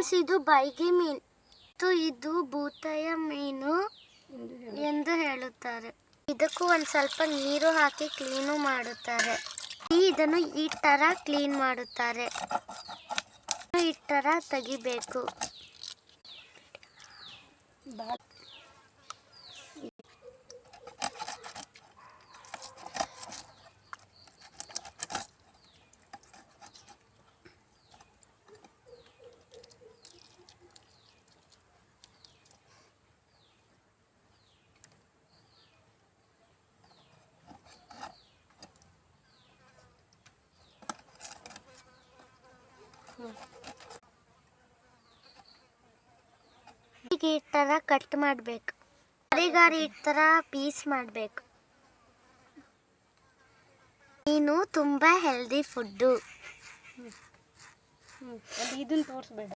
Friends, ಇದು ಬೈಗೆ ಮೀನು, ಇದು ಭೂತಾಯ ಮೀನು ಎಂದು ಹೇಳುತ್ತಾರೆ. ಇದಕ್ಕೂ ಒಂದು ಸ್ವಲ್ಪ ನೀರು ಹಾಕಿ ಕ್ಲೀನು ಮಾಡುತ್ತಾರೆ. ಇದನ್ನು ಈ ತರ ಕ್ಲೀನ್ ಮಾಡುತ್ತಾರೆ. ಈ ತರ ತೆಗಿಬೇಕು. ಈ ತರ ಕಟ್ ಮಾಡಬೇಕು. ಈ ತರ ಪೀಸ್ ಮಾಡಬೇಕು. ಮೀನು ತುಂಬಾ ಹೆಲ್ದಿ ಫುಡ್ಡು. ಇದನ್ನ ತೋರಿಸ್ಬೇಡ.